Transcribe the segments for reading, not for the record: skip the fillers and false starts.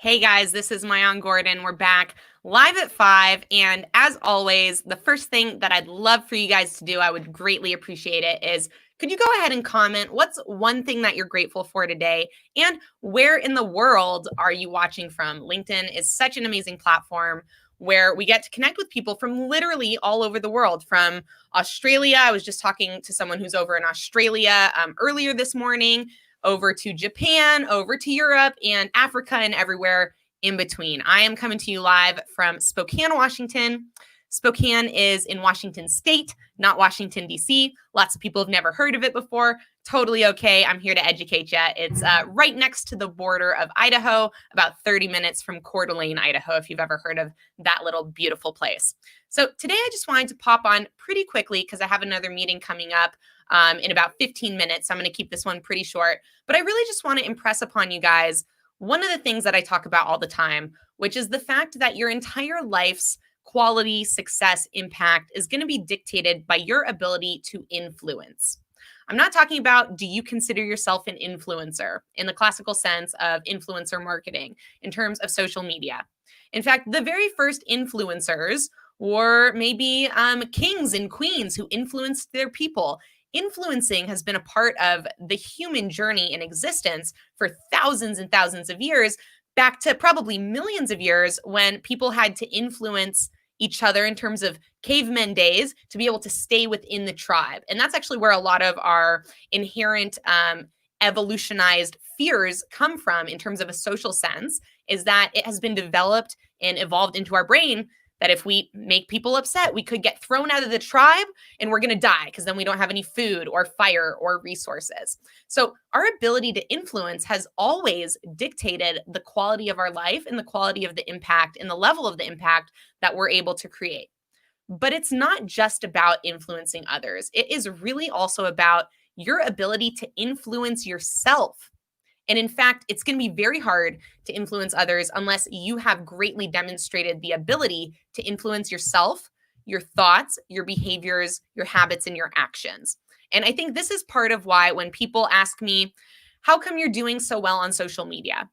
Hey guys, this is Mayan Gordon. We're back live at 5. And as always, the first thing that I'd love for you guys to do, I would greatly appreciate it, is could you go ahead and comment what's one thing that you're grateful for today and where in the world are you watching from? LinkedIn is such an amazing platform where we get to connect with people from literally all over the world. From Australia, I was just talking to someone who's over in Australia earlier this morning, over to Japan, over to Europe and Africa and everywhere in between. I am coming to you live from Spokane, Washington. Spokane is in Washington State, not Washington, D.C. Lots of people have never heard of it before. Totally okay. I'm here to educate you. It's right next to the border of Idaho, about 30 minutes from Coeur d'Alene, Idaho, if you've ever heard of that little beautiful place. So today I just wanted to pop on pretty quickly because I have another meeting coming up in about 15 minutes. So I'm going to keep this one pretty short. But I really just want to impress upon you guys one of the things that I talk about all the time, which is the fact that your entire life's quality, success, impact is going to be dictated by your ability to influence. I'm not talking about, do you consider yourself an influencer in the classical sense of influencer marketing in terms of social media. In fact, the very first influencers were maybe kings and queens who influenced their people. Influencing has been a part of the human journey in existence for thousands and thousands of years, back to probably millions of years when people had to influence each other in terms of cavemen days to be able to stay within the tribe. And that's actually where a lot of our inherent evolutionized fears come from in terms of a social sense, is that it has been developed and evolved into our brain that if we make people upset, we could get thrown out of the tribe and we're going to die because then we don't have any food or fire or resources. So our ability to influence has always dictated the quality of our life and the quality of the impact and the level of the impact that we're able to create. But it's not just about influencing others. It is really also about your ability to influence yourself. And in fact, it's going to be very hard to influence others unless you have greatly demonstrated the ability to influence yourself, your thoughts, your behaviors, your habits, and your actions. And I think this is part of why when people ask me, how come you're doing so well on social media?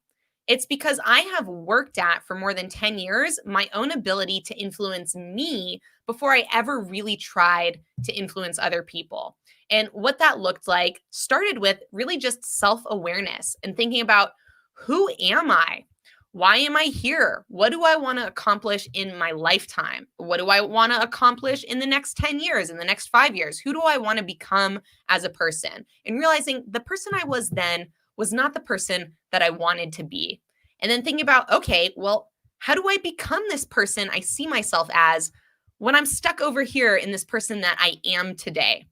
It's because I have worked at for more than 10 years my own ability to influence me before I ever really tried to influence other people. And what that looked like started with really just self-awareness and thinking about, who am I? Why am I here? What do I want to accomplish in my lifetime? What do I want to accomplish in the next 10 years, in the next 5 years? Who do I want to become as a person? And realizing the person I was then was not the person that I wanted to be. And then thinking about, okay, well, how do I become this person I see myself as when I'm stuck over here in this person that I am today?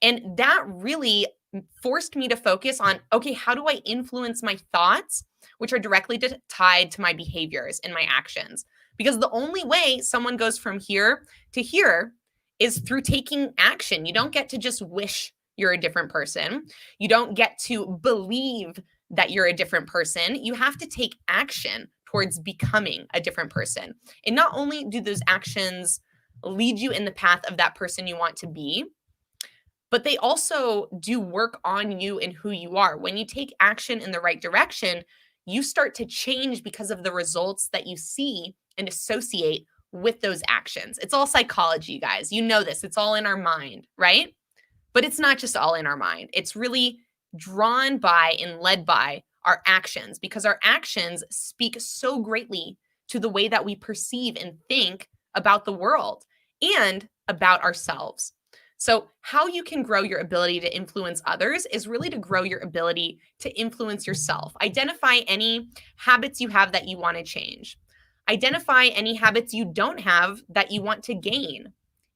And that really forced me to focus on, okay, how do I influence my thoughts, which are directly tied to my behaviors and my actions? Because the only way someone goes from here to here is through taking action. You don't get to just wish you're a different person. You don't get to believe that you're a different person. You have to take action towards becoming a different person. And not only do those actions lead you in the path of that person you want to be, but they also do work on you and who you are. When you take action in the right direction, you start to change because of the results that you see and associate with those actions. It's all psychology, you guys. You know this. It's all in our mind, right? But it's not just all in our mind. It's really drawn by and led by our actions, because our actions speak so greatly to the way that we perceive and think about the world and about ourselves. So how you can grow your ability to influence others is really to grow your ability to influence yourself. Identify any habits you have that you want to change. Identify any habits you don't have that you want to gain.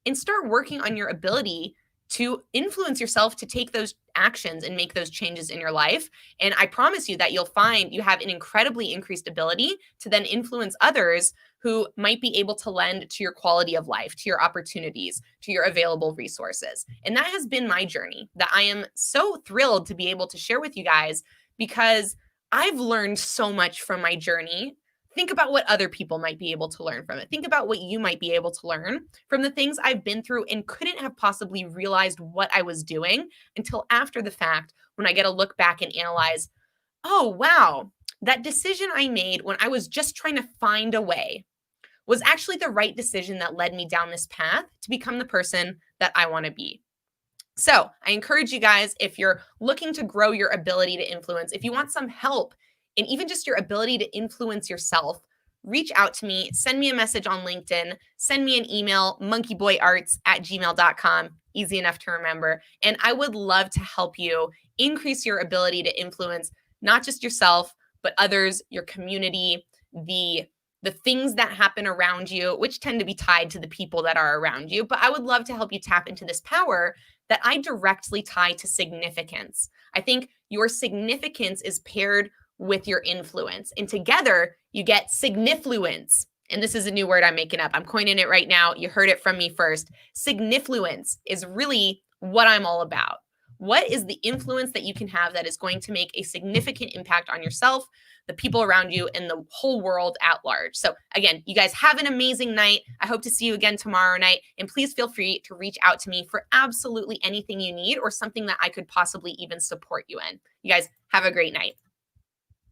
And start working on your ability to influence yourself to take those actions and make those changes in your life. And I promise you that you'll find you have an incredibly increased ability to then influence others who might be able to lend to your quality of life, to your opportunities, to your available resources. And that has been my journey that I am so thrilled to be able to share with you guys, because I've learned so much from my journey. Think about what other people might be able to learn from it. Think about what you might be able to learn from the things I've been through and couldn't have possibly realized what I was doing until after the fact, when I get to look back and analyze, oh, wow, that decision I made when I was just trying to find a way was actually the right decision that led me down this path to become the person that I want to be. So I encourage you guys, if you're looking to grow your ability to influence, if you want some help in even just your ability to influence yourself, reach out to me, send me a message on LinkedIn, send me an email, monkeyboyarts@gmail.com, easy enough to remember. And I would love to help you increase your ability to influence not just yourself, but others, your community, the things that happen around you, which tend to be tied to the people that are around you. But I would love to help you tap into this power that I directly tie to significance. I think your significance is paired with your influence, and together you get signifluence. And this is a new word I'm making up. I'm coining it right now. You heard it from me first. Signifluence is really what I'm all about. What is the influence that you can have that is going to make a significant impact on yourself, the people around you, and the whole world at large? So again, you guys have an amazing night. I hope to see you again tomorrow night. And please feel free to reach out to me for absolutely anything you need or something that I could possibly even support you in. You guys have a great night.